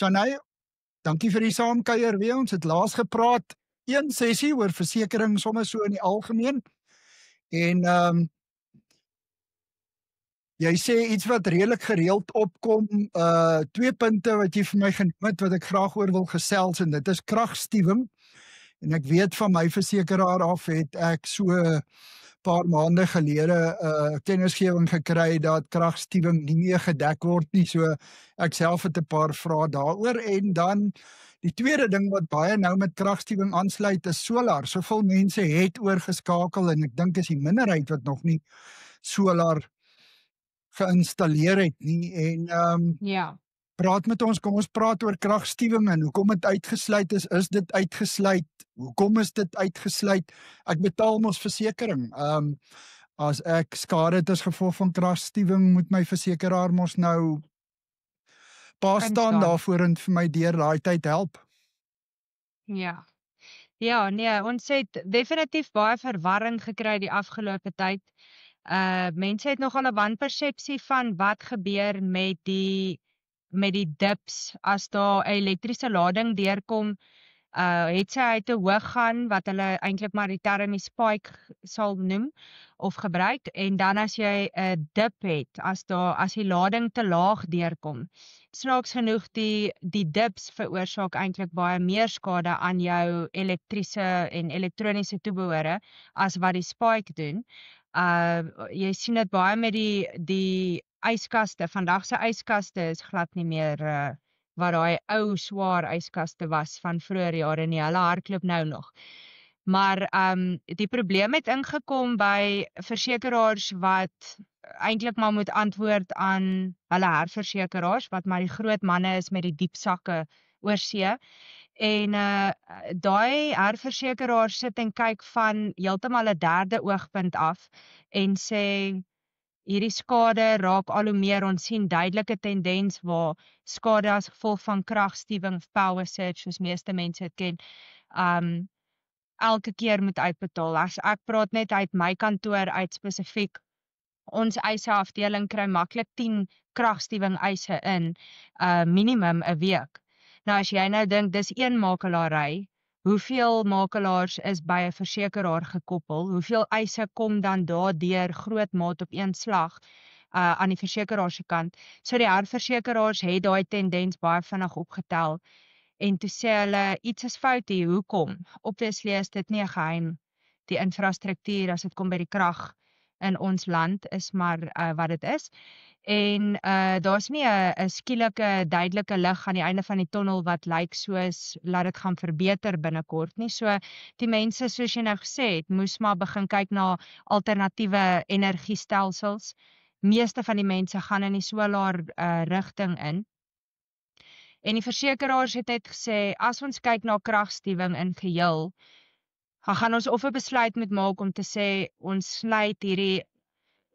Shanay, dankie vir die saamkuier weer. Ons het laas gepraat, een sessie oor versekering sommer so in die algemeen. En jy sê iets wat redelik gereeld opkom, 2 punte wat jy vir my genoem het, wat ek graag oor wil gesels, en dit is kragstuwing. En ek weet van my versekeraar af het ek so paar maande gelede kennisgewing gekry dat kragstuwing nie meer gedek word nie, so ek self het 'n paar vrae daaroor. En dan die tweede ding wat baie nou met kragstuwing aansluit is solar. Soveel mense het oorgeskakel en ek dink is die minderheid wat nog nie solar geïnstalleer het nie. En Ja. praat met ons, kom ons praat oor kragstuwing en hoekom dit uitgesluit is dit uitgesluit? Hoekom is dit uitgesluit? Ek betaal mos versekering. As ek skade het as gevolg van kragstuwing, moet my versekeraar mos nou staan daarvoor en vir my deur daai tyd help. Ja. Ja, nee, ons het definitief baie verwarring gekry die afgelope tyd. Mense het nogal 'n wanpersepsie van wat gebeur met die dips as daar 'n elektriese lading deurkom. Het sy uit te hoog gaan, wat hulle eintlik maar die term spike sal noem of gebruik, en dan as jy 'n dip het, as die lading te laag deurkom. Snaaks genoeg, die dips veroorsaak eintlik baie meer skade aan jou elektriese en elektroniese toebehore as wat die spike doen. Jy sien dit baie met die yskaste. Vandag se yskaste is glad nie meer wat daai ou swaar yskaste was van vroeër jare nie. Hulle hardloop nou nog. Maar die probleem het ingekom by versekeraars wat eintlik maar moet antwoord aan hulle herversekeraars, wat maar die groot manne is met die diep sakke oor see. En daai herversekeraars sit en kyk van heeltemal 'n derde oogpunt af en sê hierdie skade raak al hoe meer. Ons sien duidelike tendens waar skade as gevolg van kragstuwing, power surge, soos meeste mense het ken, elke keer moet uitbetaal. As ek praat net uit my kantoor uit spesifiek, ons eiseafdeling kry maklik 10 kragstuwing eise in, minimum 'n week. Nou as jy nou dink dis een makelaary, hoeveel makelaars is by 'n versekeraar gekoppel? Hoeveel eise kom dan daardeur groot maat op een slag aan die versekeraar se kant? So die herversekeraars het daai tendens baie vinnig opgetel en toe sê hulle iets is fout hier. Hoekom? Obviously is dit nie 'n geheim. Die infrastruktuur as dit kom by die krag in ons land is maar wat dit is. En daar's nie 'n skielike duidelike lig aan die einde van die tonnel wat lyk soos laat dit gaan verbeter binnekort nie. So die mense, soos jy nou gesê het, moes maar begin kyk na alternatiewe energiestelsels. Meeste van die mense gaan in die solar rigting in. En die versekeraars het net gesê, as ons kyk na kragstuwing in geheel, gaan ons of 'n besluit moet maak om te sê, ons sluit hierdie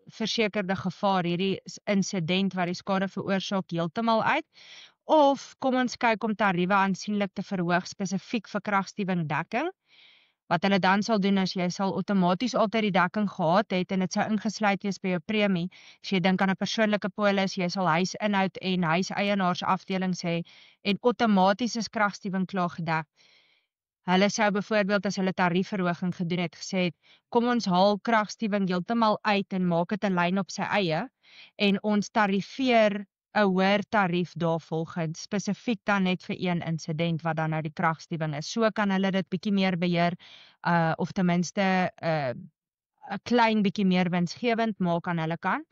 versekerde gevaar, hierdie insident wat die skade veroorsaak heeltemal uit, of kom ons kyk om tariewe aansienlik te verhoog spesifiek vir kragstuwing dekking. Wat hulle dan sal doen is jy sal outomaties altyd die dekking gehad het en dit sou ingesluit wees by jou premie. As jy dink aan 'n persoonlike polis, jy sal huisinhoud en huiseienaarsafdelings hê en outomaties is kragstuwing klaar gedek. Hulle sou byvoorbeeld as hulle tariefverhoging gedoen het gesê, kom ons haal kragstuwing heeltemal uit en maak dit 'n lyn op sy eie en ons tarifeer 'n hoër tarief daarvolgens, spesifiek dan net vir een insident wat dan nou die kragstuwing is. So kan hulle dit bietjie meer beheer of ten minste 'n klein bietjie meer winsgewend maak aan hulle kant.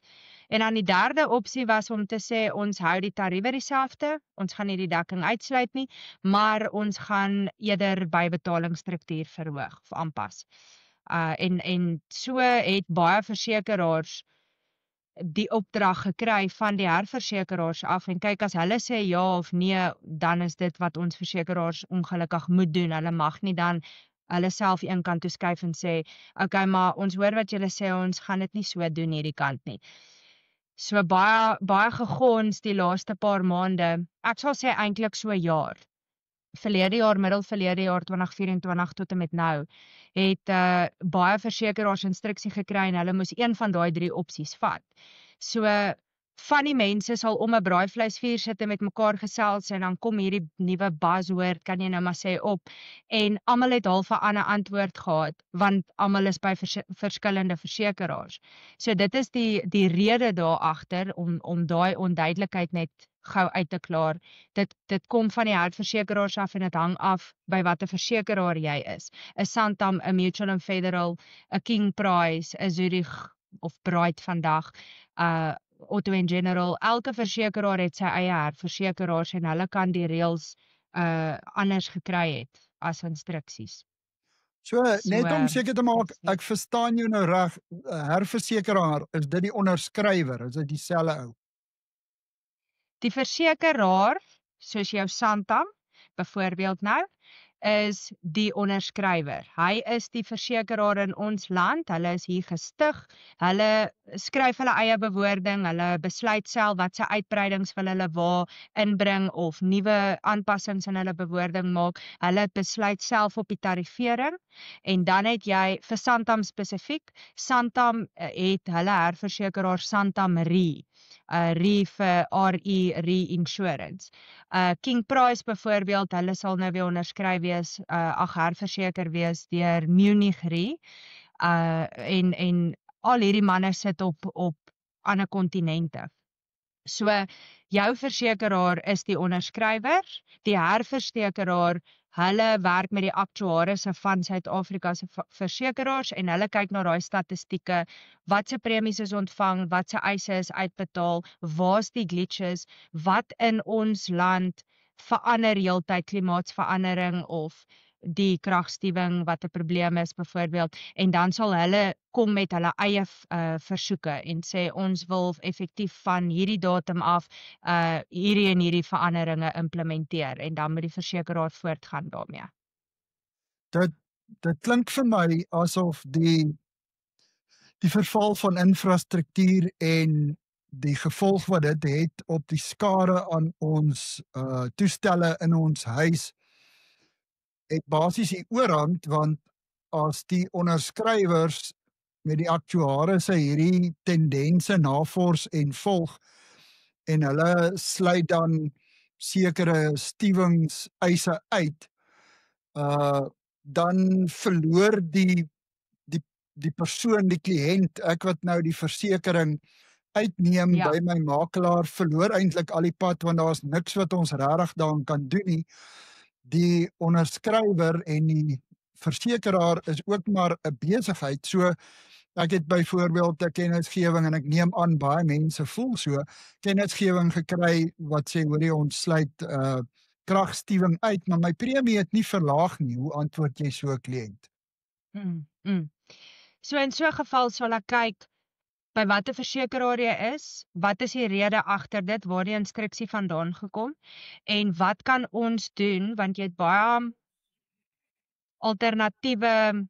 En dan die derde opsie was om te sê, ons hou die tariewe dieselfde, ons gaan nie die dekking uitsluit nie, maar ons gaan eerder bybetalingsstruktuur verhoog of aanpas. En so het baie versekeraars die opdrag gekry van die herversekeraars af, en kyk, as hulle sê ja of nee, dan is dit wat ons versekeraars ongelukkig moet doen. Hulle mag nie dan hulle self een kant toe skuif en sê, okay, maar ons hoor wat julle sê, ons gaan dit nie so doen hierdie kant nie. So baie gegons die laaste paar maande, ek sal sê eintlik so 'n jaar. Verlede jaar, middelverlede jaar 2024 tot en met nou, het baie versekeraars instruksie gekry en hulle moes een van daai 3 opsies vat. So van die mense sal om 'n braaivleisvuur sit en met mekaar gesels en dan kom hierdie nuwe buzzword, kan jy nou maar sê, op en almal het half 'n ander antwoord gehad want almal is by verskillende versekeraars. So dit is die rede daar agter om daai onduidelikheid net gou uit te klaar. Dit kom van die herversekeraars af en dit hang af by watter versekeraar jy is. 'n Santam, 'n Mutual and Federal, 'n King Price, 'n Zurich of Bright vandag, Auto & General, elke versekeraar het sy eie herversekeraars en hulle kan die reëls anders gekry het as instruksies. So, net om seker te maak, ek verstaan jou nou reg, herversekeraar, is dit die onderskrywer, is dit dieselfde ou? Die versekeraar, soos jou Santam, byvoorbeeld nou, is die onderskrywer. Hy is die versekeraar in ons land, hulle is hier gestig, hulle skryf hulle eie bewoording, hulle besluit self wat se uitbreidings wil hulle waar inbring of nuwe aanpassings in hulle bewoording maak. Hulle besluit self op die tarifering en dan het jy vir Santam spesifiek, Santam het hulle herversekeraar Santam Re. Re vir RE, Re-insurance. King Price byvoorbeeld, hulle sal nou weer onderskryf wees, herverseker wees deur Munich Re, en al hierdie manne sit op ander kontinente. So, jou versekeraar is die onderskrywer, die herversekeraar, hulle werk met die aktuarisse van Suid-Afrika se versekeraars en hulle kyk na daai statistieke, wat se premies is ontvang, wat se eise is uitbetaal, waar's die glitches, wat in ons land verander heeltyd, klimaatsverandering of die kragstuwing wat 'n probleem is byvoorbeeld, en dan sal hulle kom met hulle eie versoeke en sê ons wil effektief van hierdie datum af hierdie en hierdie veranderinge implementeer en dan moet die versekeraar voortgaan daarmee. Dit klink vir my asof die verval van infrastruktuur en die gevolg wat dit het op die skade aan ons toestelle in ons huis het basies die oorhand, want as die onderskrywers met die aktuarisse hierdie tendense navors en volg en hulle sluit dan sekere stuwingseise uit, dan verloor die persoon, die kliënt, ek wat nou die versekering uitneem by my makelaar, verloor eintlik al die pad, want daar's niks wat ons regtig daaraan kan doen nie. Die onderskrywer en die versekeraar is ook maar 'n besigheid. So ek het byvoorbeeld 'n kennisgewing en ek neem aan baie mense voel so, kennisgewing gekry wat sê hoor jy ons sluit kragstuwing uit, maar my premie het nie verlaag nie. Hoe antwoord jy so 'n kliënt? So in so 'n geval sal ek kyk by watter versekeraar jy is, wat is die rede agter dit, waar die instruksie vandaan gekom, en wat kan ons doen, want jy het baie alternatiewe,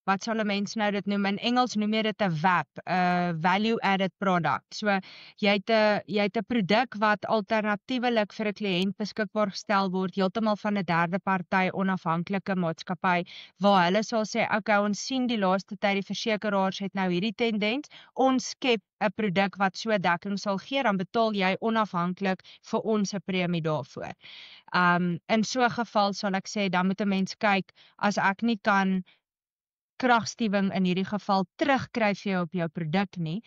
wat sal 'n mens nou dit noem, in Engels noem jy dit 'n VAP, value added product. So jy het 'n produk wat alternatiewelik vir 'n kliënt beskikbaar gestel word, heeltemal van 'n derde party onafhanklike maatskappy, waar hulle sal sê, okay, ons sien die laaste tyd die versekeraars het nou hierdie tendens, ons skep 'n produk wat so dekking sal gee, dan betaal jy onafhanklik vir ons 'n premie daarvoor. In so 'n geval sal ek sê, dan moet 'n mens kyk, as ek nie kan kragstuwing in hierdie geval terugkry vir jou op jou produk nie,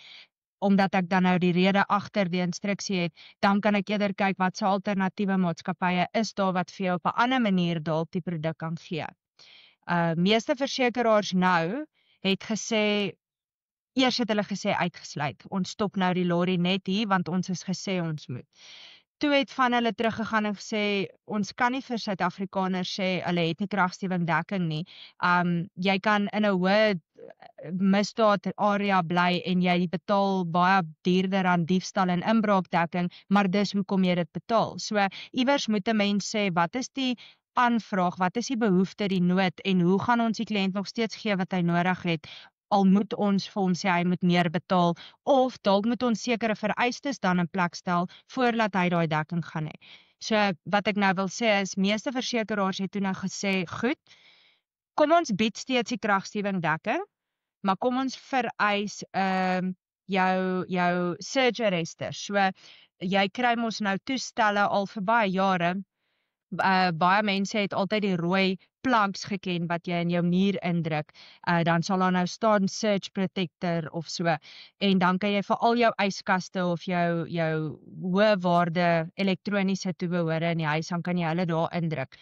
omdat ek dan nou die rede agter die instruksie het, dan kan ek eerder kyk wat se alternatiewe maatskappye is daar wat vir jou op 'n ander manier dalk die produk kan gee. Meeste versekeraars nou het gesê, eers het hulle gesê uitgesluit, ons stop nou die lorry net hier, want ons is gesê ons moet. Toe het van hulle teruggegaan en gesê, ons kan nie vir Suid-Afrikaners sê, hulle het nie kragstuwing dekking nie. Jy kan in 'n hoë misdaad area bly en jy betaal baie duurder aan diefstal en inbraakdekking, maar dis hoekom jy dit betaal. So, iewers moet 'n mens sê, wat is die aanvraag, wat is die behoefte, die nood, en hoe gaan ons die kliënt nog steeds gee wat hy nodig het, al moet ons vir hom sê hy moet meer betaal, of dalk moet ons sekere vereistes dan in plek stel, voordat hy daai dekking gaan hê. So, wat ek nou wil sê is, meeste versekeraars het toe nou gesê, goed, kom ons bied steeds die kragstuwing dekking, maar kom ons vereis jou surge arrester. So jy kry mos nou toestelle al vir baie jare. Baie mense het altyd die rooi plugs geken wat jy in jou muur indruk. Dan sal daar nou staan surge protector of so. En dan kan jy vir al jou yskaste of jou hoë waarde elektroniese toebehore in die huis, dan kan jy hulle daar indruk.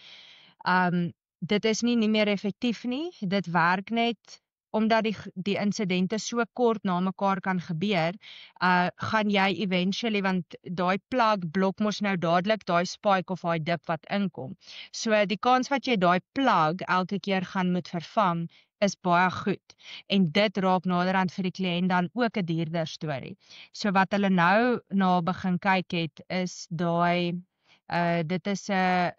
Dit is nie meer effektief nie. Dit werk net omdat die insidente so kort na mekaar kan gebeur, gaan jy eventually, want daai plug blok mos nou dadelik daai spike of daai dip wat inkom. So die kans wat jy daai plug elke keer gaan moet vervang, is baie goed. En dit raak naderhand vir die kliënt dan ook 'n duurder storie. So wat hulle nou na begin kyk het, is daai dit is 'n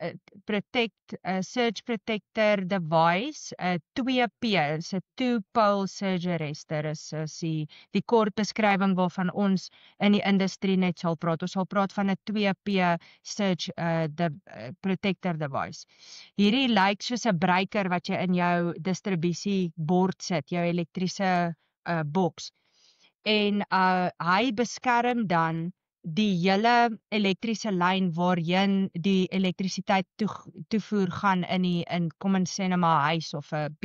surge protector device, 'n 2P, is 'n two-pole surge arrester, is die kort beskrywing waarvan ons in die industrie net sal praat. Ons sal praat van 'n 2P surge protector device. Hierdie lyk soos 'n breaker wat jy in jou distribusiebord sit, jou elektriese boks. En hy beskerm dan die hele elektriese lyn waarheen die elektrisiteit toevoer gaan in kom ons sê nou maar 'n huis of 'n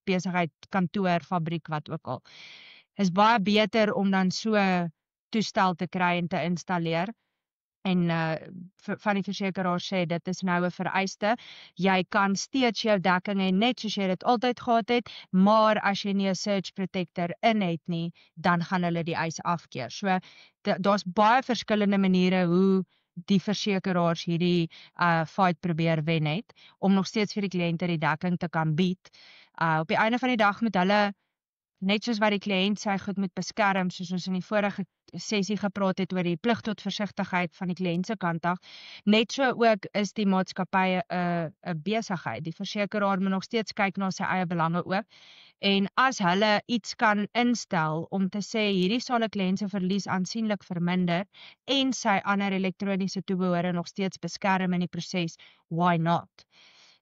besigheid, kantoor, fabriek, wat ook al. Is baie beter om dan so 'n toestel te kry en te installeer. En van die versekeraar sê, dit is nou 'n vereiste. Jy kan steeds jou dekking hê, net soos jy dit altyd gehad het, maar as jy nie 'n surge protector in het nie, dan gaan hulle die eis afkeer. So, daar's baie verskillende maniere hoe die versekeraars hierdie fight probeer wen het, om nog steeds vir die kliënte die dekking te kan bied. Op die einde van die dag moet hulle, net soos wat die kliënt sy goed moet beskerm, soos ons in die vorige sessie gepraat het oor die plig tot versigtigheid van die kliënt se kant af, net so ook is die maatskappy 'n besigheid. Die versekeraar moet nog steeds kyk na sy eie belange ook. En as hulle iets kan instel om te sê hierdie sal 'n kliënt se verlies aansienlik verminder en sy ander elektroniese toebehore nog steeds beskerm in die proses, why not?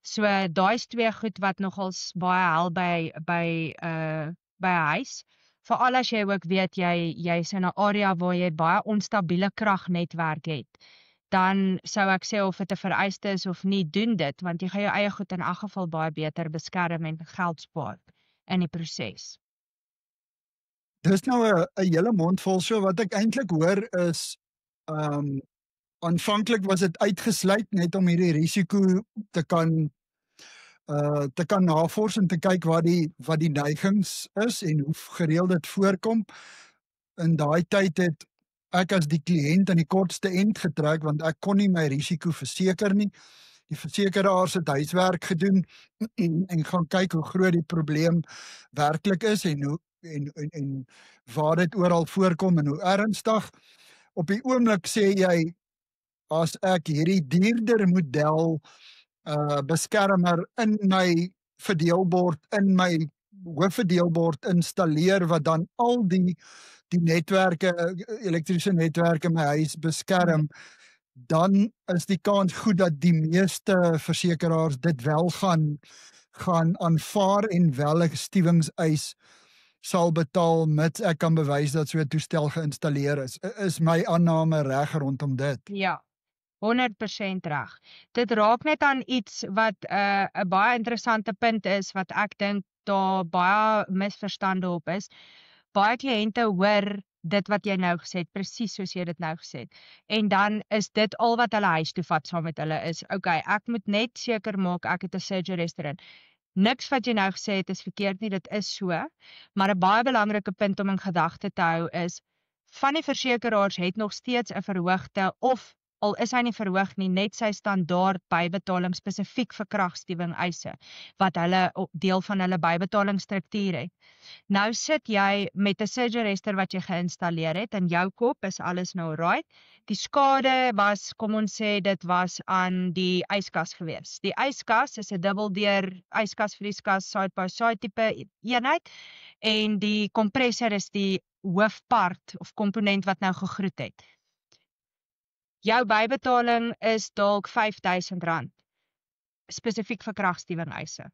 So daai's twee goed wat nogals baie help by 'n huis. Veral as jy ook weet jy's in 'n area waar jy baie onstabiele kragnetwerk het, dan sou ek sê of dit 'n vereiste is of nie, doen dit, want jy gaan jou eie goed in elk geval baie beter beskerm en geld spaar in die proses. Dis nou 'n hele mond vol. So wat ek eintlik hoor is, aanvanklik was dit uitgesluit net om hierdie risiko te kan navors en te kyk wat die neigings is en hoe gereeld dit voorkom. In daai tyd het ek as die kliënt aan die kortste end getrek, want ek kon nie my risiko verseker nie. Die versekeraars het huiswerk gedoen en gaan kyk hoe groot die probleem werklik is en waar dit oral voorkom en hoe ernstig. Op die oomblik sê jy, as ek hierdie duurder model beskermer in my verdeelbord, in my hoofverdeelbord installeer, wat dan al die netwerke, elektriese netwerke in my huis beskerm, dan is die kans goed dat die meeste versekeraars dit wel gaan aanvaar en wel 'n stewingseis sal betaal, mits ek kan bewys dat so 'n toestel geïnstalleer is. Is my aanname reg rondom dit? Ja. 100% reg. Dit raak net aan iets wat 'n baie interessante punt is, wat ek dink daar baie misverstande op is. Baie kliënte hoor dit wat jy nou gesê het, presies soos jy dit nou gesê het. En dan is dit al wat hulle huis toe vat saam met hulle is, okay, ek moet net seker maak ek het 'n surge arrester in. Niks wat jy nou gesê het is verkeerd nie, dit is so. Maar 'n baie belangrike punt om in gedagte te hou is, van die versekeraars het nog steeds 'n verhoogde, of al is hy nie verhoog nie, net sy standaard bybetaling spesifiek vir kragstewing eise, wat hulle deel van hulle bybetalingsstruktuur het. Nou sit jy met 'n surge arrester wat jy geïnstalleer het, in jou kop is alles nou right. Die skade was, kom ons sê, dit was aan die yskas gewees. Die yskas is 'n dubbeldeur yskas-vrieskas side-by-side tipe eenheid, en die kompressor is die hoofpart of komponent wat nou gegroet het. Jou bybetaling is dalk R5,000, spesifiek vir kragstewing eise.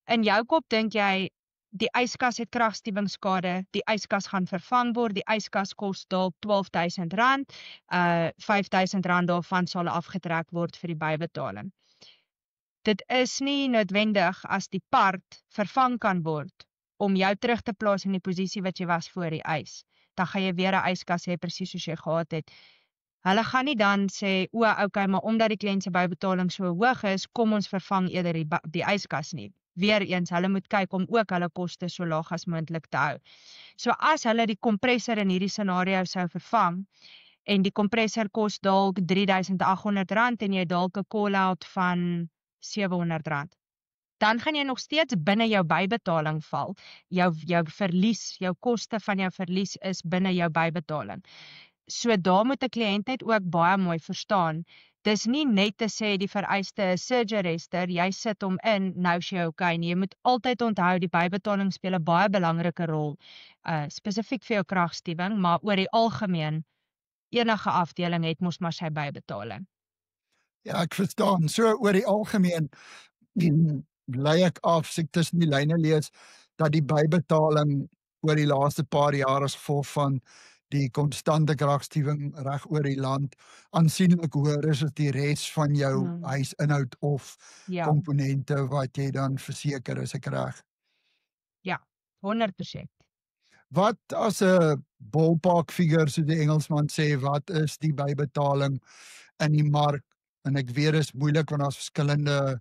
In jou kop dink jy, die yskas het kragstuwingsskade, die yskas gaan vervang word, die yskas kos dalk R12.000, R5.000 daarvan sal afgetrek word vir die bybetaling. Dit is nie noodwendig as die part vervang kan word om jou terug te plaas in die posisie wat jy was voor die ys. Dan gaan jy weer 'n yskas hê presies soos jy gehad het. Hulle gaan nie dan sê, okay, maar omdat die kliënt se bybetaling so hoog is, kom ons vervang eerder die yskas nie. Weereens, hulle moet kyk om ook hulle koste so laag as moontlik te hou. So as hulle die kompressor in hierdie scenario sou vervang, en die kompressor kos dalk R3.800 en jy dalk 'n call-out van R700, dan gaan jy nog steeds binne jou bybetaling val. Jou verlies, jou koste van jou verlies is binne jou bybetaling. So daar moet 'n kliënt net ook baie mooi verstaan. Dis nie net te sê die vereiste is surgerester, jy sit hom in, nou is jy okay nie. Jy moet altyd onthou die bybetaling speel 'n baie belangrike rol, spesifiek vir jou kragstuwing, maar oor die algemeen, enige afdeling het mos maar sy bybetaling. Ja, ek verstaan. So oor die algemeen bly ek af, as ek tussen die lyne lees, dat die bybetaling oor die laaste paar jaar as gevolg van die konstante kragstuwing reg oor die land aansienlik hoër is as die res van jou huisinhoud of komponente wat jy dan verseker, is ek reg? Ja, 100%. Wat as 'n ballpark figure, so die Engelsman sê, wat is die bybetaling in die mark? En ek weet dit is moeilik want daar's verskillende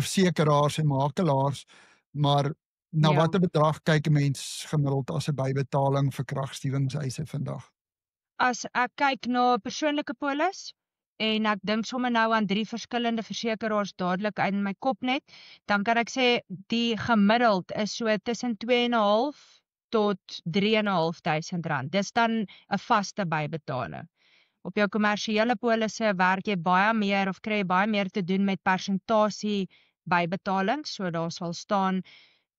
versekeraars en makelaars, maar na watter bedrag kyk 'n mens gemiddeld as 'n bybetaling vir kragstuwingseise vandag? As ek kyk na 'n persoonlike polis en ek dink sommer nou aan 3 verskillende versekeraars dadelik in my kop net, dan kan ek sê die gemiddeld is so tussen R2.500 tot R3.500. Dis dan 'n vaste bybetaling. Op jou kommersiële polisse werk jy baie meer of kry jy baie meer te doen met persentasie bybetaling. So daar sal staan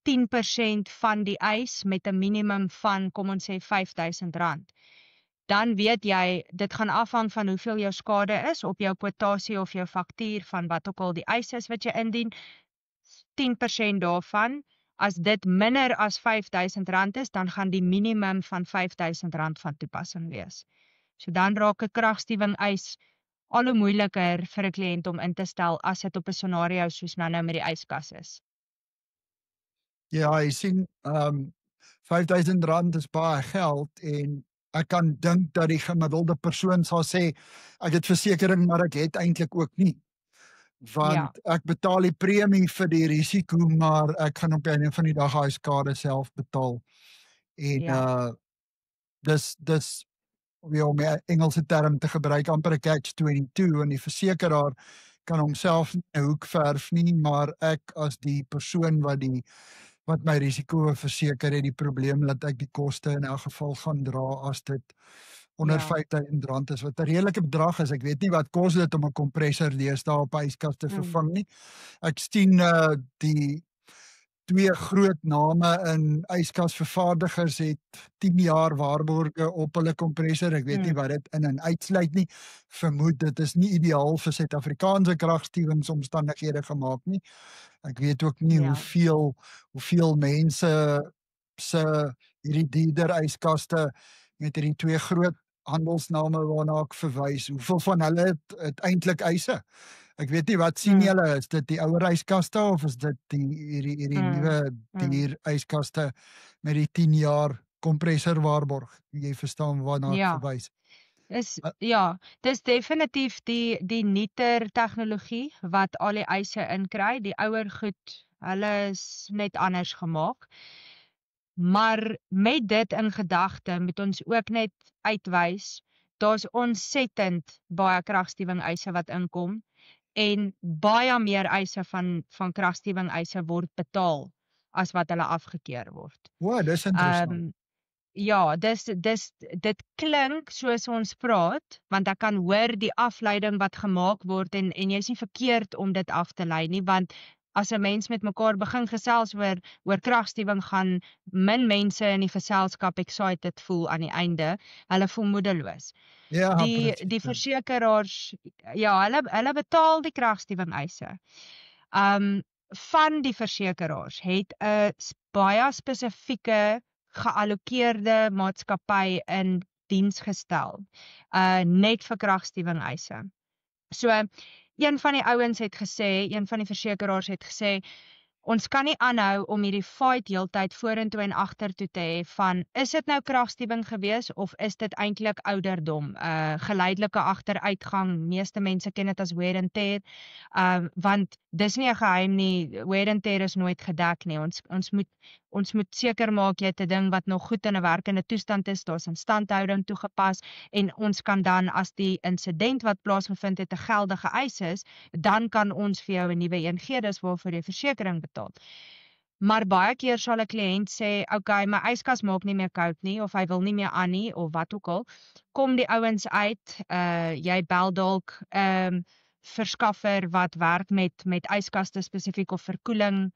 10% van die eis met 'n minimum van, kom ons sê R5.000. Dan weet jy, dit gaan afhang van hoeveel jou skade is op jou kwotasie of jou faktuur van wat ook al die eis is wat jy indien. 10% daarvan, as dit minder as R5.000 is, dan gaan die minimum van R5.000 van toepassing wees. So dan raak 'n kragstuwing eis al hoe moeiliker vir 'n kliënt om in te stel as dit op 'n scenario soos nou met die yskas is. Ja, jy sien, R5.000 is baie geld en ek kan dink dat die gemiddelde persoon sal sê, ek het versekering, maar ek het eintlik ook nie. Want ek betaal die premie vir die risiko, maar ek gaan op die einde van die dag daai skade self betaal. En dis om 'n Engelse term te gebruik, amper 'n catch-22, en die versekeraar kan homself in 'n hoek verf nie, maar ek as die persoon wat my risiko verseker het, die probleem dat ek die koste in elk geval gaan dra as dit onder R5.000 is, wat 'n redelike bedrag is. Ek weet nie wat kos dit om 'n kompressor deesdae op 'n yskas te vervang nie. Ek sien die 2 groot name in yskasvervaardigers het 10 jaar waarborge op hulle kompressor. Ek weet nie wat dit in en uitsluit nie. Vermoed dit is nie ideaal vir Suid-Afrikaanse kragstuwingsomstandighede gemaak nie. Ek weet ook nie hoeveel mense se hierdie dierder yskaste met hierdie 2 groot handelsname waarna ek verwys, hoeveel van hulle het eintlik eise? Ek weet nie, wat sien julle, is dit die ouer yskaste of is dit hierdie nuwe dier yskaste met die 10 jaar kompressor waarborg? Jy verstaan waarna ek verwys. Dis definitief die nuuter tegnologie wat al die eise inkry. Die ouer goed, hulle is net anders gemaak. Maar met dit in gedagte moet ons ook net uitwys, daar's ontsettend baie kragstuwing eise wat inkom en baie meer eise van kragstuwing eise word betaal as wat hulle afgekeur word. Dis interessant. Dit klink soos ons praat, want ek kan hoor die afleiding wat gemaak word en jy's nie verkeerd om dit af te lei nie, want as 'n mens met mekaar begin gesels oor kragstuwing, gaan min mense in die geselskap excited voel aan die einde. Hulle voel moedeloos. Die versekeraars, hulle betaal die kragstuwing eise. van die versekeraars het 'n baie spesifieke geallokeerde maatskappy in diens gestel, net vir kragstuwing eise. So, een van die ouens het gesê, een van die versekeraars het gesê, ons kan nie aanhou om hierdie fight heeltyd vorentoe en agtertoe te hê van, is dit nou kragstuwing gewees of is dit eintlik ouderdom, geleidelike agteruitgang, meeste mense ken dit as wear and tear, want dis nie 'n geheim nie, wear and tear is nooit gedek nie, ons moet seker maak jy het 'n ding wat nog goed in 'n werkende toestand is, daar's instandhouding toegepas, en ons kan dan, as die insident wat plaasgevind het 'n geldige eis is, dan kan ons vir jou 'n nuwe een gee, dis waarvoor jy versekering betaal. Maar baie keer sal 'n kliënt sê, okay, my yskas maak nie meer koud nie, of hy wil nie meer aan nie, of wat ook al, kom die ouens uit, jy bel dalk verskaffer wat werk met yskaste spesifiek of verkoeling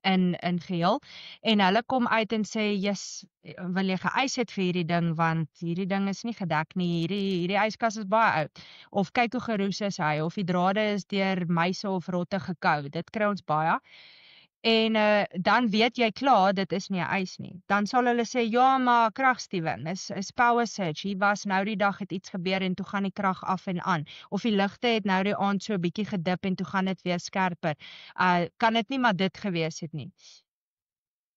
in geheel, en hulle kom uit en sê, yes, wil jy geëis het vir hierdie ding, want hierdie ding is nie gedek nie, hierdie yskas is baie oud, of kyk hoe geroes is hy, of die drade is deur muise of rotte gekou, dit kry ons baie, en dan weet jy klaar, dit is nie 'n eis nie. Dan sal hulle sê, ja, maar kragstuwing is power surge, hier was nou die dag het iets gebeur en toe gaan die krag af en aan, of die ligte het nou die aand so 'n bietjie gedip en toe gaan dit weer skerper. Kan dit nie maar dit gewees het nie.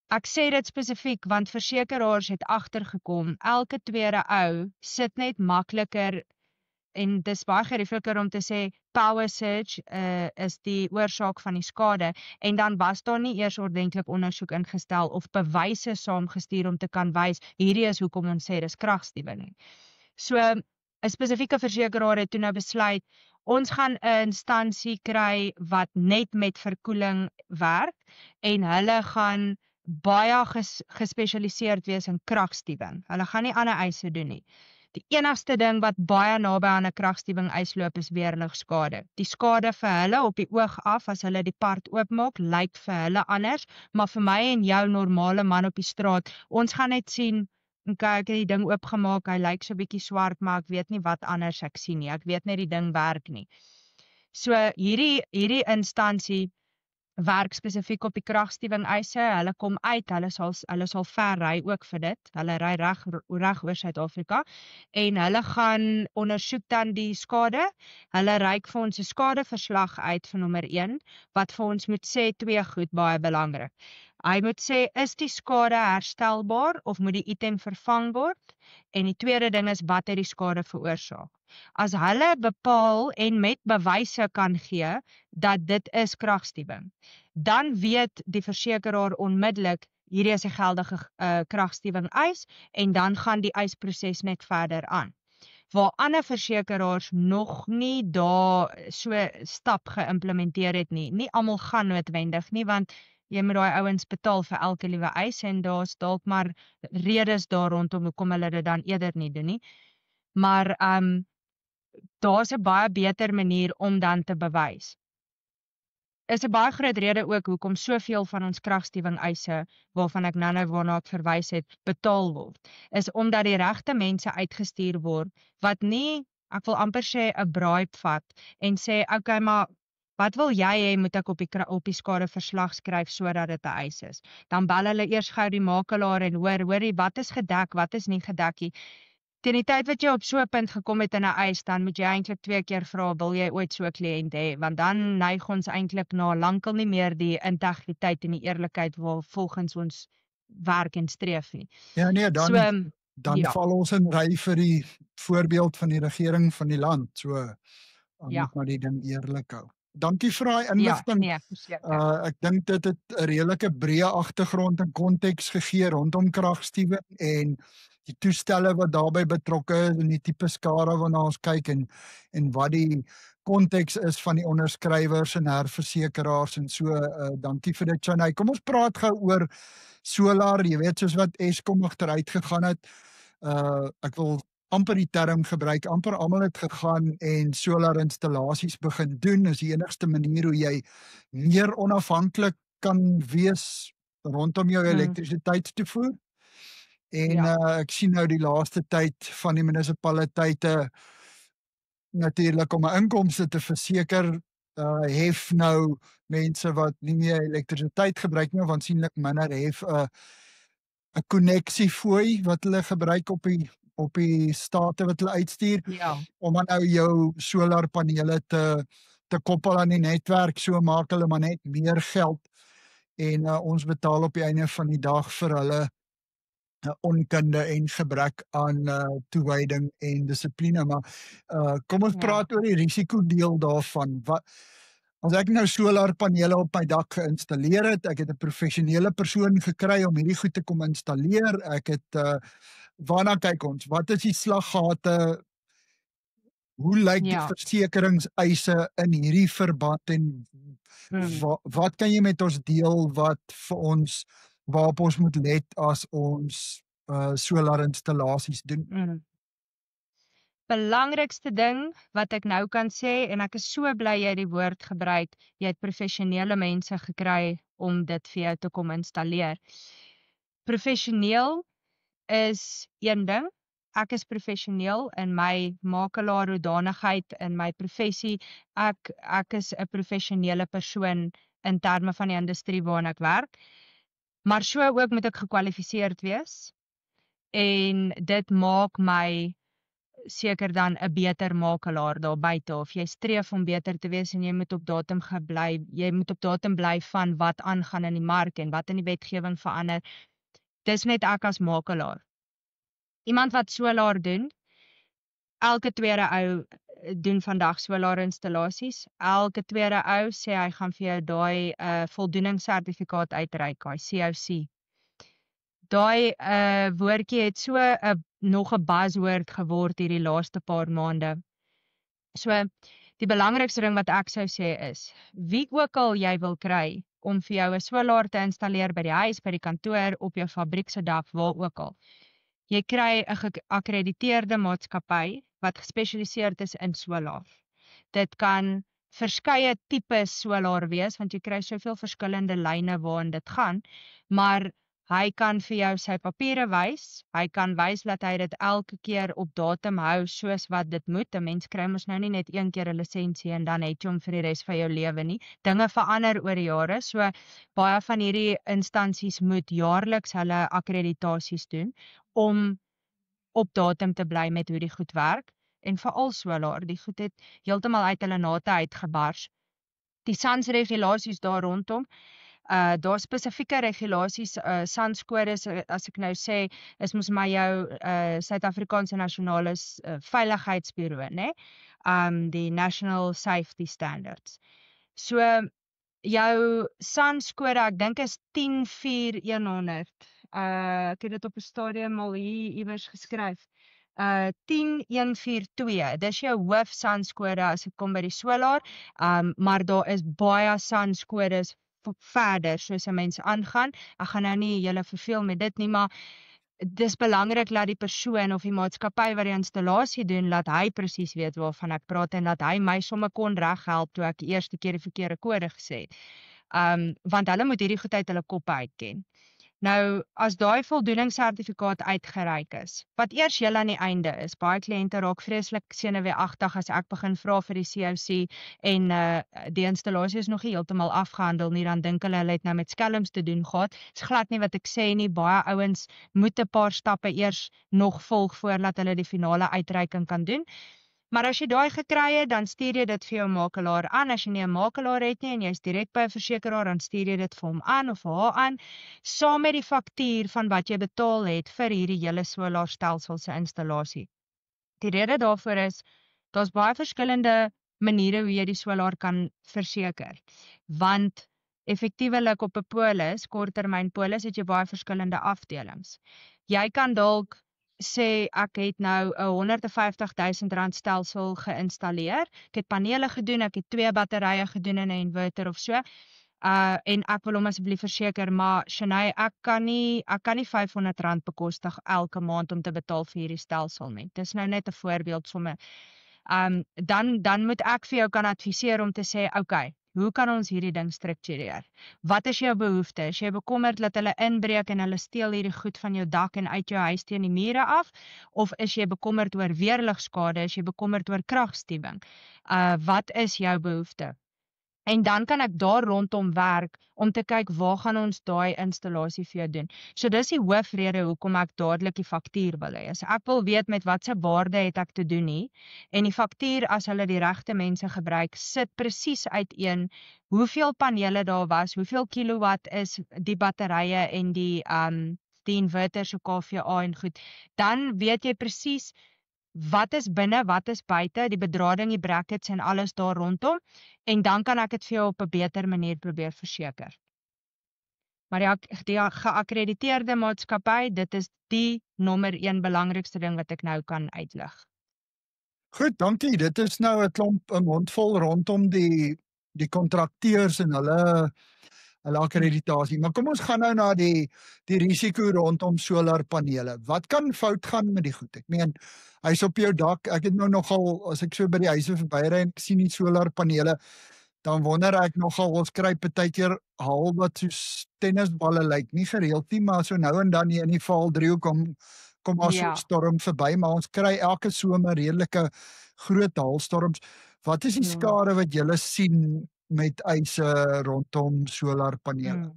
Ek sê dit spesifiek want versekeraars het agtergekom, elke tweede ou sit net makliker, en dis baie geriefliker om te sê power surge is die oorsaak van die skade, en dan was daar nie eers ordentlik ondersoek ingestel of bewyse saamgestuur om te kan wys hierdie is hoekom ons sê dis kragstuwing nie. So 'n spesifieke versekeraar het toe nou besluit, ons gaan 'n instansie kry wat net met verkoeling werk, en hulle gaan baie gespesialiseerd wees in kragstuwing. Hulle gaan nie ander eise doen nie. Die enigste ding wat baie naby aan 'n kragstuwing eis loop is weerligskade. Die skade vir hulle op die oog af, as hulle die part oopmaak, lyk vir hulle anders, maar vir my en jou normale man op die straat, ons gaan net sien, okay, ek het die ding oopgemaak, hy lyk so bietjie swart, maar ek weet nie wat anders ek sien nie, ek weet net die ding werk nie. So hierdie instansie werk spesifiek op die kragstuwing eise, hulle kom uit, hulle sal ver ry ook vir dit, hulle ry reg oor Suid-Afrika, en hulle gaan ondersoek dan die skade, hulle reik vir ons 'n skadeverslag uit van nommer 1, wat vir ons moet sê 2 goed, baie belangrik. Hy moet sê, is die skade herstelbaar, of moet die item vervang word, en die tweede ding is, wat het die skade veroorsaak. As hulle bepaal en met bewyse kan gee, dat dit is kragstuwing, dan weet die versekeraar onmiddellik, hierdie is 'n geldige kragstuwing eis, en dan gaan die eisproses net verder aan. Waar ander versekeraars nog nie daar so stap geïmplementeer het nie. Nie almal gaan noodwendig nie, want jy moet daai ouens betaal vir elke liewe eis, en daar's dalk maar redes daar rondom hoekom hulle dit dan eerder nie doen nie. Maar daar's 'n baie beter manier om dan te bewys. Is 'n baie groot rede ook hoekom soveel van ons kragstuwing eise, waarvan ek nou waarna ek verwys het, betaal word, is omdat die regte mense uitgestuur word, wat nie, ek wil amper sê, 'n bribe vat, en sê, okay, maar wat wil jy hê moet ek op die skadeverslag skryf sodat dit 'n eis is? Dan bel hulle eers gou die makelaar en hoorie, wat is gedek, wat is nie gedek nie. Teen die tyd wat jy op so 'n punt gekom het in 'n eis, dan moet jy eintlik 2 keer vra, wil jy ooit so 'n kliënt hê? Want dan neig ons eintlik na lankal nie meer die integriteit en die eerlikheid waar volgens ons werk en streef nie. Ja nee, dan ja. val ons in ry vir die voorbeeld van die regering van die land. So moet maar die ding eerlik hou. Dankie vir daai inligting. Ja, nee, verseker. Ek dink dit het 'n redelike breë agtergrond en konteks gegee rondom kragstuwing en die toestelle wat daarbey betrokke is en die tipe skade waarna ons kyk en wat die konteks is van die onderskrywers en herversekeraars en so. Dankie vir dit, Chanay. Kom ons praat gou oor solar. Jy weet, soos wat Eskom agteruit gegaan het. Ek wil amper die term gebruik, amper almal het gegaan en solar installasies begin doen. Is die enigste manier hoe jy meer onafhanklik kan wees rondom jou elektrisiteitstoevoer. En ek sien nou die laaste tyd van die munisipaliteite natuurlik om 'n inkomste te verseker, hef nou mense wat nie meer elektrisiteit gebruik nie, of aansienlik minder hef 'n konneksiefooi wat hulle gebruik op die state wat hulle uitstuur, Ja, om dan nou jou solarpanele te koppel aan die netwerk. So maak hulle maar net meer geld en ons betaal op die einde van die dag vir hulle onkunde en gebrek aan toewyding en dissipline. Maar kom ons ja, praat oor die risikodeel daarvan. As ek nou solarpanele op my dak geïnstalleer het, ek het 'n professionele persoon gekry om hierdie goed te kom installeer. Ek het waarna kyk ons? Wat is die slaggate? Hoe lyk die ja. versekeringseise in hierdie verband en wat kan jy met ons deel wat vir ons waarop ons moet let as ons solar installasies doen? Belangrikste ding wat ek nou kan sê, en ek is so bly jy die woord gebruik, jy het professionele mense gekry om dit vir jou te kom installeer. Professioneel is een ding. Ek is professioneel in my makelaar hoedanigheid, in my professie. Ek is 'n professionele persoon in terme van die industrie waarin ek werk. Maar so ook moet ek gekwalifiseerd wees. En dit maak my seker dan 'n beter makelaar daar buite, of jy streef om beter te wees en jy moet op datum bly van wat aangaan in die mark en wat in die wetgewing verander. Dis net ek as makelaar. Iemand wat solar doen, elke tweede ou doen vandag solar installasies. Elke tweede ou sê hy gaan vir jou daai voldoeningssertifikaat uitreik, hy COC. Daai woordjie het so nog 'n buzzword geword hierdie laaste paar maande. So die belangrikste ding wat ek sou sê is, wie ook al jy wil kry om vir jou 'n solar te installeer by die huis, by die kantoor, op jou fabriek se dak, waar ook al. Jy kry 'n geakkrediteerde maatskappy wat gespesialiseerd is in solar. Dit kan verskeie tipe solar wees, want jy kry soveel verskillende lyne waarin dit gaan, maar hy kan vir jou sy papiere wys, hy kan wys dat hy dit elke keer op datum hou soos wat dit moet. 'n Mens kry mos nou nie net een keer 'n lisensie en dan het jy hom vir die res van jou lewe nie. Dinge verander oor die jare, so baie van hierdie instansies moet jaarliks hulle akkreditasies doen om op datum te bly met hoe die goed werk. En veral solar, die goed het heeltemal uit hulle nate uitgebars. Die SANS regulasies daar rondom, daar spesifieke regulasies, SANS-kodes, as ek nou sê, is mos maar jou Suid-Afrikaanse nasionale veiligheidsbureau, né? Die National Safety Standards. So jou SANS-kode, ek dink is 10400. Ek het dit op 'n stadium al hier iewers geskryf. 10142, dis jou hoof SANS-kode as ek kom by die solar, maar daar is baie SANS-kodes verder soos 'n mens aangaan. Ek gaan nou nie julle verveel met dit nie, maar dis belangrik dat die persoon of die maatskappy wat die installasie doen, laat hy presies weet waarvan ek praat en dat hy my sommer kon reghelp toe ek die eerste keer die verkeerde kode gesê het. Want hulle moet hierdie goed uit hulle koppe uitken. Nou, as daai voldoeningssertifikaat uitgereik is, wat eers heel aan die einde is, baie kliënte raak vreeslik senuweeagtig as ek begin vra vir die COC en die installasie is nog nie heeltemal afgehandel nie, dan dink hulle het nou met skelms te doen gehad. Dis glad nie wat ek sê nie, baie ouens moet 'n paar stappe eers nog volg voordat hulle die finale uitreiking kan doen. Maar as jy daai gekry het, dan stuur jy dit vir jou makelaar aan. As jy nie 'n makelaar het nie en jy's direk by 'n versekeraar, dan stuur jy dit vir hom aan of haar aan, saam met die faktuur van wat jy betaal het vir hierdie hele solarstelsel se installasie. Die rede daarvoor is, daar's baie verskillende maniere hoe jy die solar kan verseker. Want effektiewelik op 'n polis, korttermyn polis, het jy baie verskillende afdelings. Jy kan dalk sê ek het nou 'n R150,000 stelsel geïnstalleer. Ek het panele gedoen, ek het 2 batterye gedoen en 'n inverter of so. En ek wil hom asseblief verseker, maar Shanay, ek kan nie R500 bekostig elke maand om te betaal vir hierdie stelsel nie. Dis nou net 'n voorbeeld sommer. Dan moet ek vir jou kan adviseer om te sê, okay, hoe kan ons hierdie ding struktureer? Wat is jou behoefte? Is jy bekommerd dat hulle inbreek en hulle steel hierdie goed van jou dak en uit jou huis teen die mure af? Of is jy bekommerd oor weerligskade? Is jy bekommerd oor kragstuwing? Wat is jou behoefte? En dan kan ek daar rondom werk om te kyk waar gaan ons daai installasie vir jou doen. So dis die hoofrede hoekom ek dadelik die faktuur wil hê. As ek wil weet met watse waarde het ek te doen nie en die faktuur as hulle die regte mense gebruik, sit presies uiteen hoeveel panele daar was, hoeveel kilowatt is die batterye en die inverter so KVA en goed. Dan weet jy presies wat is binne, wat is buite, die bedrading, die brackets en alles daar rondom, en dan kan ek dit vir jou op 'n beter manier probeer verseker. Maar die geakkrediteerde maatskappy, dit is die nommer 1 belangrikste ding wat ek nou kan uitlig. Goed, dankie. Dit is nou 'n mondvol rondom die kontrakteurs en hulle akkreditasie. Maar kom ons gaan nou na die risiko rondom solarpanele. Wat kan fout gaan met die goed? Ek meen, hy's op jou dak. Ek het nou nogal, as ek so by die huise verbyry en ek sien die solarpanele, dan wonder ek nogal, ons kry partykeer haal wat soos tennisballe lyk, nie gereeld nie, maar so nou en dan in die Vaaldriehoek kom as so 'n storm verby, maar ons kry elke somer redelike groot haalstorms. Wat is die skade wat julle sien met eise rondom solarpanele?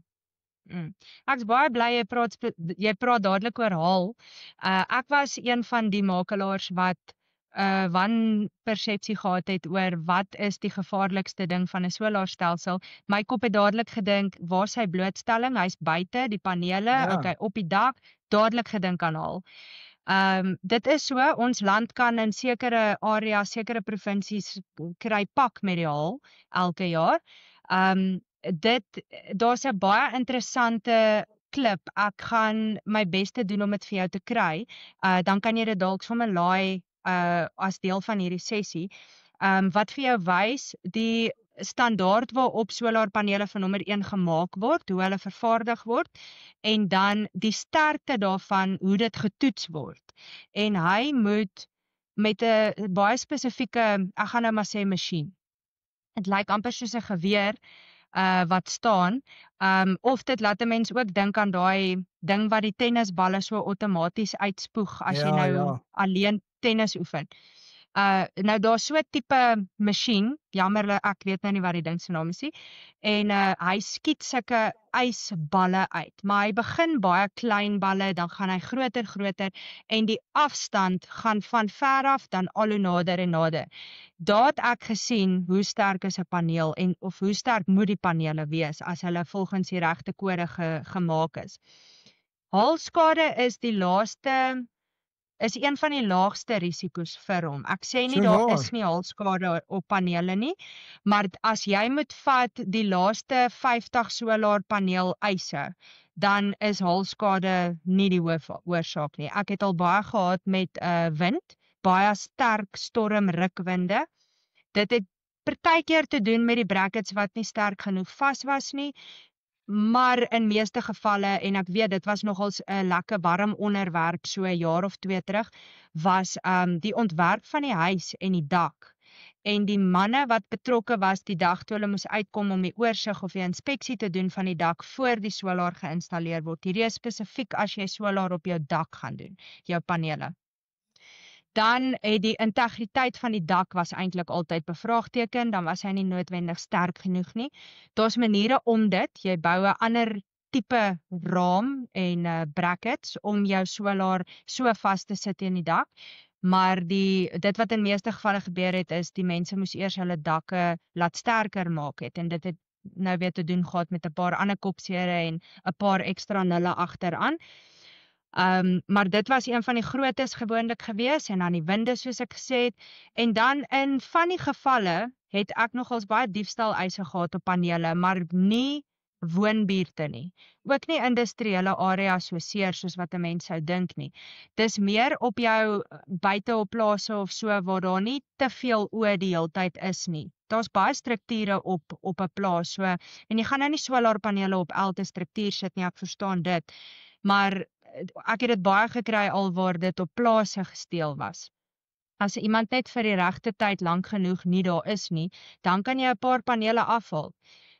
Ek's baie bly jy praat dadelik oor haal. Ek was een van die makelaars wat wanpersepsie gehad het oor wat is die gevaarlikste ding van 'n solarstelsel. My kop het dadelik gedink, waar sy blootstelling? Hy's buite, die panele, okay, op die dak, dadelik gedink aan haal. Dit is so, ons land kan in sekere areas, sekere provinsies kry pak met die haal elke jaar. Daar's 'n baie interessante klip. Ek gaan my beste doen om dit vir jou te kry. Dan kan jy dit dalk sommer laai as deel van hierdie sessie. Wat vir jou wys die standaard waarop solarpanele van nommer 1 gemaak word, hoe hulle vervaardig word, en dan die sterkte daarvan, hoe dit getoets word. En hy moet met 'n baie spesifieke, ek gaan nou maar sê masjien. Dit lyk amper soos 'n geweer wat staan, of dit laat 'n mens ook dink aan daai ding wat die tennisballe so outomaties uitspoeg as jy nou alleen tennis oefen. Nou daar's so 'n tipe masjien, jammer ek weet nou nie wat die ding se naam is nie, en hy skiet sulke ysballe uit, maar hy begin baie klein balle, dan gaan hy groter en die afstand gaan van ver af dan al hoe nader en nader. Daar het ek gesien hoe sterk is 'n paneel of hoe sterk moet die panele wees as hulle volgens die regte kode gemaak is. Haalskade is een van die laagste risiko's vir hom. Ek sê nie daar is nie haalskade op panele nie, maar as jy moet vat die laaste 50 solarpaneel eise, dan is haalskade nie die hoofsaak nie. Ek het al baie gehad met wind, baie sterk stormrukwinde. Dit het partykeer te doen met die brackets wat nie sterk genoeg vas was nie, maar in meeste gevalle, en ek weet dit was nogals 'n lekker warm onderwerp so 'n jaar of 2 terug, was die ontwerp van die huis en die dak. En die manne wat betrokke was die dag toe hulle moes uitkom om die oorsig of die inspeksie te doen van die dak voor die solar geïnstalleer word. Hierdie is spesifiek as jy solar op jou dak gaan doen, jou panele. Dan het die integriteit van die dak was eintlik altyd bevraagteken, dan was hy nie noodwendig sterk genoeg nie. Daar's maniere om dit, jy bou 'n ander tipe raam en brackets om jou solar so vas te sit in die dak, maar dit wat in meeste gevalle gebeur het is, die mense moes eers hulle dakke laat sterker maak het, en dit het nou weer te doen gehad met 'n paar ander kopsere en 'n paar ekstra nulle agteraan. Maar dit was een van die grootes gewoonlik gewees, en dan die winde soos ek gesê het, en dan in van die gevalle het ek nogals baie diefstal eise gehad op panele, maar nie woonbuurte nie, ook nie industriële areas so seer soos wat 'n mens sou dink nie. Dis meer op jou buite op plase of so waar daar nie te veel oë die heeltyd is nie. Daar's baie strukture op 'n plaas, so, en jy gaan nou nie solarpanele op elke struktuur sit nie, ek verstaan dit, maar ek het dit baie gekry al waar dit op plase gesteel was. As iemand net vir die regte tyd lank genoeg nie daar is nie, dan kan jy 'n paar panele afhaal.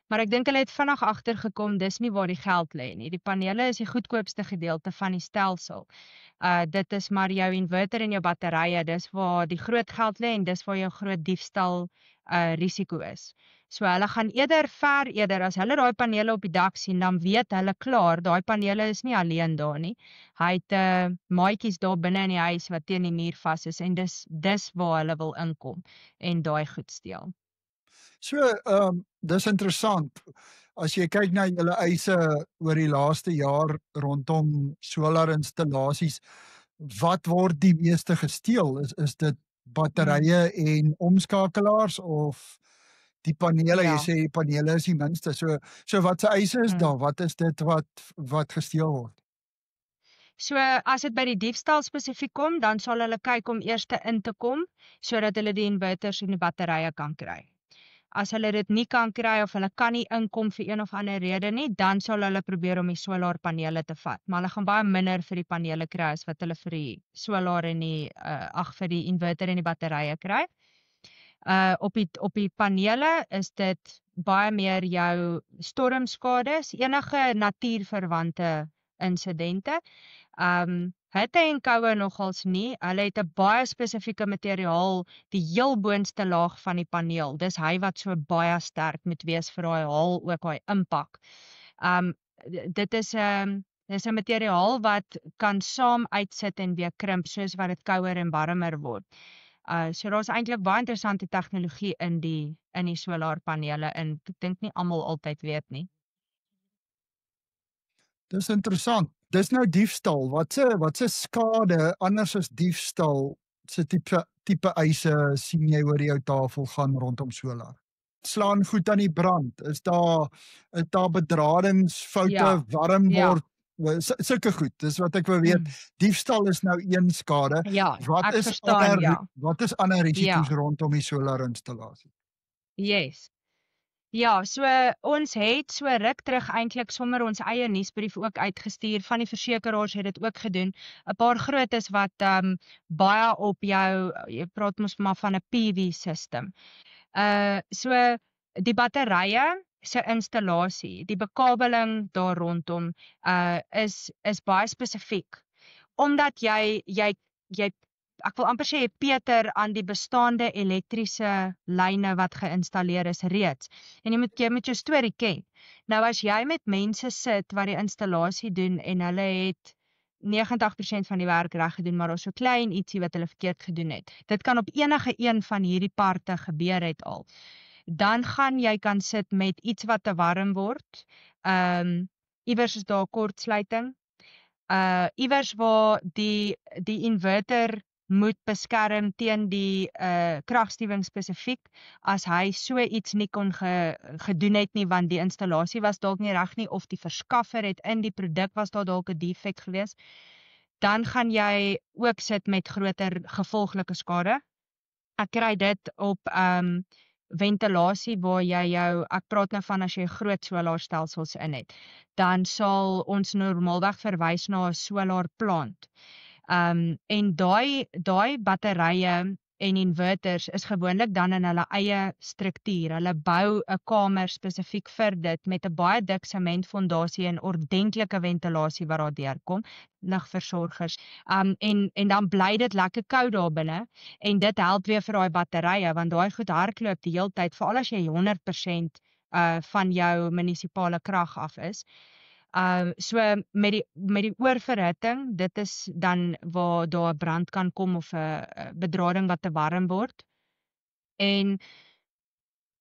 Maar ek dink hulle het vinnig agtergekom, dis nie waar die geld lê nie. Die panele is die goedkoopste gedeelte van die stelsel. Dit is maar jou inverter en jou batterye, dis waar die groot geld lê en dis waar jou groot diefstal risiko is. So hulle gaan ver eerder, as hulle daai panele op die dak sien, dan weet hulle klaar, daai panele is nie alleen daar nie. Hy het maatjies daar binne in die huis wat teen die muur vas is en dis waar hulle wil inkom en daai goed steel. So, dis interessant. As jy kyk na julle eise oor die laaste jaar rondom solar installasies, wat word die meeste gesteel? Is dit batterye en omskakelaars of die panele? Ja. Jy sê die panele is die minste. So wat se eise is daar? Wat is dit wat gesteel word? So as dit by die diefstal spesifiek kom, dan sal hulle kyk om eers in te kom sodat hulle die inverters en die batterye kan kry. As hulle dit nie kan kry of hulle kan nie inkom vir een of ander rede nie, dan sal hulle probeer om die solarpanele te vat. Maar hulle gaan baie minder vir die panele kry as wat hulle vir die solar en vir die inverter en die batterye kry. Op die panele is dit baie meer jou stormskades, enige natuurverwante insidente. Hitte en koue nogals nie. Hulle het 'n baie spesifieke materiaal, die heel boonste laag van die paneel. Dis hy wat so baie sterk moet wees vir daai haal, ook daai impak. Dit is 'n materiaal wat kan saam uitsit en weer krimp soos wat dit kouer en warmer word. So daar's eintlik baie interessante tegnologie in die solarpanele en ek dink nie almal altyd weet nie. Dis interessant. Dis nou diefstal. Wat se skade anders as diefstal se tipe eise sien jy oor jou tafel gaan rondom solar? Slaan goed aan die brand. Is daar bedradingsfoute, warm word, sulke goed. Dis wat ek wou weet. Diefstal is nou een skade. Ja, Wat is ander risiko's rondom die solar installasie? Yes. Ja, so ons het so ruk terug eintlik sommer ons eie nuusbrief ook uitgestuur. Van die versekeraars het dit ook gedoen. 'n Paar grootes wat baie op jy praat mos maar van 'n PV system. So die batterye se installasie, die bekabeling daar rondom is baie spesifiek. Omdat jy ek wil amper sê Peter aan die bestaande elektriese lyne wat geïnstalleer is reeds. En jy moet jou storie ken. Nou as jy met mense sit wat die installasie doen en hulle het 90% van die werk reg gedoen, maar daar's so klein ietsie wat hulle verkeerd gedoen het. Dit kan op enige een van hierdie parte gebeur het al. Dan gaan jy kan sit met iets wat te warm word. Iewers is daar kortsluiting. Iewers waar die inverter moet beskerm teen die kragstuwing spesifiek, as hy so iets nie kon gedoen het nie, want die installasie was dalk nie reg nie, of die verskaffer het in die produk was daar dalk 'n defek gewees, dan gaan jy ook sit met groter gevolglike skade. Ek kry dit op ventilasie waar jy ek praat nou van as jy groot solarstelsels in het, dan sal ons normaalweg verwys na 'n solar plant. En daai batterye en inverters is gewoonlik dan in hulle eie struktuur. Hulle bou 'n kamer spesifiek vir dit met 'n baie dik sementfondasie en ordentlike ventilasie wat daar deurkom, ligversorgers. En dan bly dit lekker koud daar binne en dit help weer vir daai batterye want daai goed hardloop die hele tyd, veral as jy 100% van jou munisipale krag af is. So met die oorverhitting, dit is dan waar daar 'n brand kan kom of 'n bedrading wat te warm word. En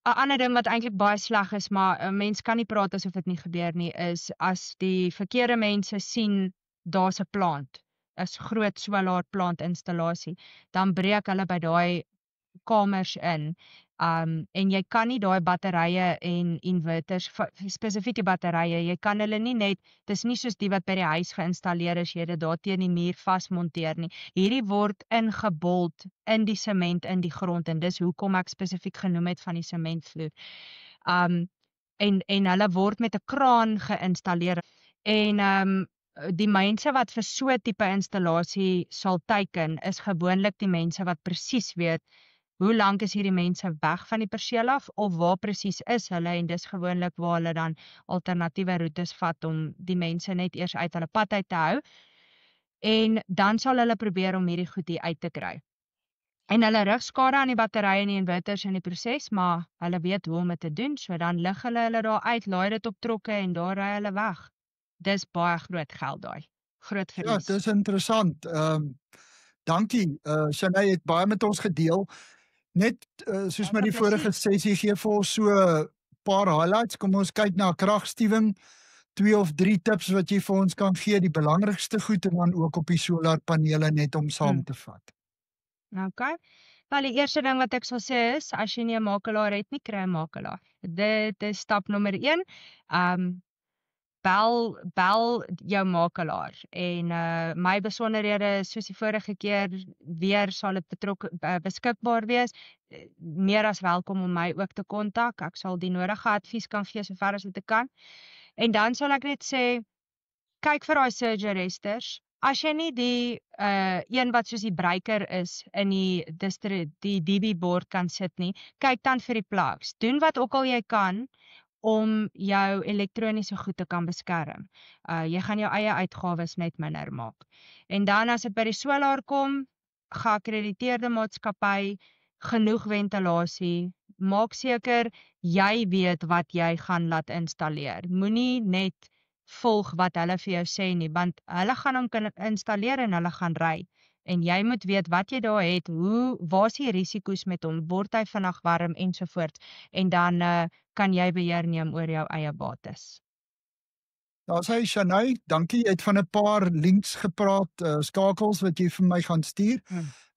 'n ander ding wat eintlik baie sleg is, maar 'n mens kan nie praat asof dit nie gebeur nie, is as die verkeerde mense sien daar's 'n plant, 'n groot solar plant installasie, dan breek hulle by daai kamers in. En jy kan nie daai batterye en inverters, spesifiek die batterye, jy kan hulle nie net, dis nie soos die wat by die huis geïnstalleer is, jy dit daar teen die muur vasmonteer nie. Hierdie word ingebold in die sement in die grond en dis hoekom ek spesifiek genoem het van die sementvloer. En hulle word met 'n kraan geïnstalleer. En die mense wat vir so 'n tipe installasie sal teiken is gewoonlik die mense wat presies weet hoe lank is hierdie mense weg van die perseel af, of waar presies is hulle, en dis gewoonlik waar hulle dan alternatiewe roetes vat om die mense net eers uit hulle pad uit te hou, en dan sal hulle probeer om hierdie goed hier uit te kry. En hulle rig skade aan die batterye en die inverters in die proses, maar hulle weet hoe om dit te doen, so dan lig hulle daar uit, laai dit op trokke en daar ry hulle weg. Dis baie groot geld daai. Groot Ja, verlies. dis interessant. Dankie. Shanay het baie met ons gedeel. Net soos met die vorige sessie gee vir ons so 'n paar highlights. Kom ons kyk na kragstuwing. 2 of 3 tips wat jy vir ons kan gee, die belangrikste goed, en dan ook op die solarpanele net om saam te vat. Okay. Wel, die eerste ding wat ek sal sê is, as jy nie 'n makelaar het nie, kry 'n makelaar. Dit is stap nommer 1. Bel jou makelaar, en my besonderhede, soos die vorige keer, weer sal dit beskikbaar wees. Meer as welkom om my ook te kontak. Ek sal die nodige advies kan gee sover as wat ek kan. En dan sal ek net sê, kyk vir daai surge arresters. As jy nie die een wat soos die breaker is in die DB bord kan sit nie, kyk dan vir die plugs. Doen wat ook al jy kan om jou elektroniese goed te kan beskerm. Jy gaan jou eie uitgawes net minder maak. En dan as dit by die solar kom, geakkrediteerde maatskappy, genoeg ventilasie, maak seker jy weet wat jy gaan laat installeer. Moenie net volg wat hulle vir jou sê nie, want hulle gaan hom kan installeer en hulle gaan ry. En jy moet weet wat jy daar het, waar is die risiko's met hom, word hy vinnig warm ensovoorts, en dan kan jy beheer neem oor jou eie bates. Daar sê Shanay, dankie, jy het van 'n paar links gepraat, skakels wat jy vir my gaan stuur.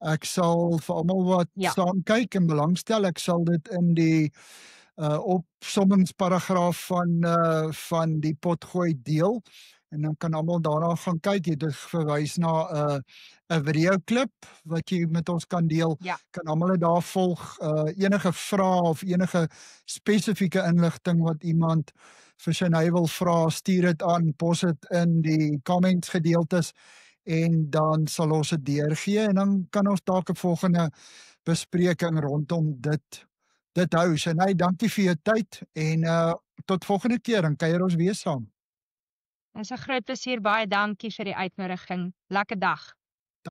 Ek sal vir almal wat saam kyk en belangstel, ek sal dit in die opsommingsparagraaf van die potgooi deel, en dan kan almal daarna gaan kyk. Jy het verwys na 'n videoklip wat jy met ons kan deel. Kan almal dit daar volg. Enige vrae of enige spesifieke inligting wat iemand vir Shanay wil vra, stuur dit aan, pos dit in die comments gedeeltes, en dan sal ons dit deurgee, en dan kan ons dalk 'n volgende bespreking rondom dit hou. Shanay, dankie vir jou tyd, en tot volgende keer, dan kuier ons weer saam. Dit is 'n groot plesier, baie dankie vir die uitnodiging. Lekker dag.